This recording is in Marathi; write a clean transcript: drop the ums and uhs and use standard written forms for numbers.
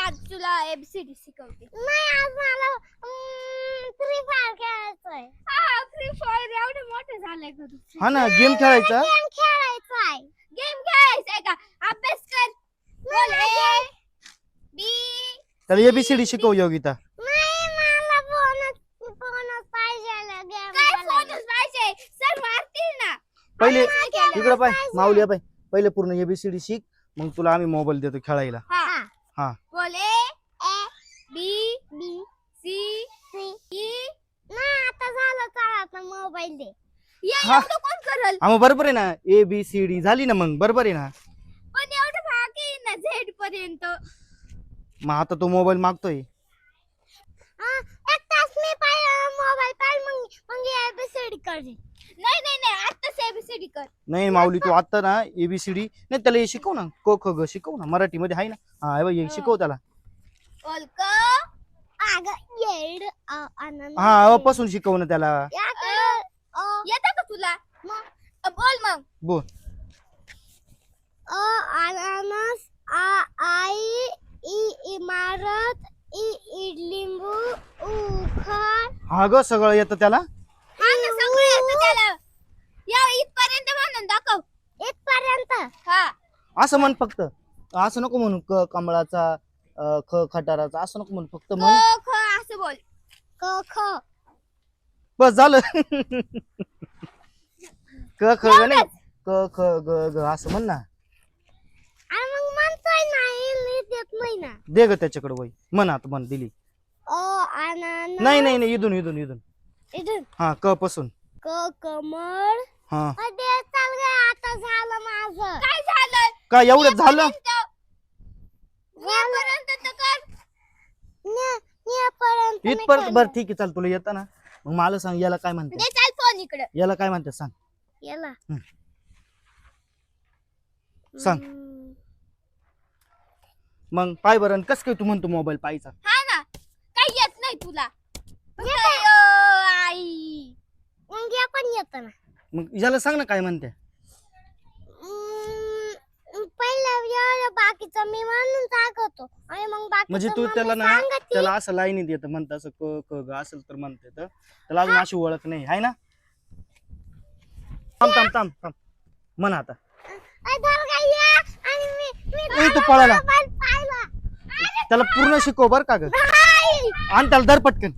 आज तुला एबीसीडी शिकवते. नाही आज मला फ्री फायर खेळायचंय. हा फ्री फायर एवढे मोठे झाले का तू? हा ना गेम खेळायचा. गेम खेळायचाय. गेम खेळायचंय का? अभ्यास कर. बोल ए बी. त्याला एबीसीडी शिकव योगिता. नाही मला बोनस पाहिजे गेम. काय फोनच पाहिजे? सर मारतील ना. पहिले केलं. इकडं पाय माऊली पाय पहिले पूर्ण एबीसीडी शिक मग तुला आम्ही मोबाईल देतो खेळायला. हा हा बोल A B B C C. E. नाही आता झालं चला आता मोबाईल दे. हा. एवढं कोण करल? मग बरोबर आहे ना एबीसीडी झाली ना मग बरोबर आहे ना. पण एवढं बाकी आहे ना झेड पर्यंत. मग आता तो मोबाईल मागतोय. एक तास मी मोबाईल पाहिजे मग एबीसीडी करते. नाही आताच एबीसीडी कर. नाही माऊली तू आता ना एबीसीडी नाही त्याला हे शिकव ना क ख ग शिकव ना मराठी मध्ये आहे ना. हा हे बघ, हे शिकव त्याला. बोल क अग येड अनन. हा पासून शिकव ना त्याला. येतं का तुला? बोल मग. बोल. अननस आई इमारत लिंबू उखर. हा ग सगळं येतं त्याला. हा ना सगळं येतं त्याला. या इथपर्यंत म्हणून दाखव. इथपर्यंत. हा असं म्हण फक्त असं नको म्हणू क कमळाचा ख खटाराचा असं नको म्हणू फक्त म्हण. क ख असं बोल. क ख. बस झालं. क ख ग नाही क ख ग ग असं म्हण ना. आणि मग म्हणतोय नाही लिहित येत नाही ना. दे ग त्याच्याकडे वही म्हण आता म्हण दिली. अननस. नाही इथून इथून. हा क पासून. कमळ. हा दे चाल ग आता झालं माझं. काय झालं? काय एवढं झालं. पर्यंत तर कर. पर्यंत इथपर्यंत बरं ठीक आहे चाल तुला येतं ना मग मला सांग याला काय म्हणते. दे चाल फोन इकडे. याला काय म्हणते सांग. याला सांग. मग पाय बरं कस काय तू म्हणतो मोबाईल पाहायचा. हा ना काही येत नाही तुला. आई मग या पण येत ना. मग याला सांग ना काय म्हणते. पहिलं एवढं बाकीचं मी म्हणून दाखवतो आणि मग बाकी म्हणजे तू त्याला ना त्याला असं लाईनीत येतं म्हणतं असं क क ग असेल तर म्हणते तर त्याला अजून अशी ओळख नाही आहे ना. थांब म्हण आता. तू पळाला त्याला पूर्ण शिकव बर का ग. आणि त्याला दर पटकन.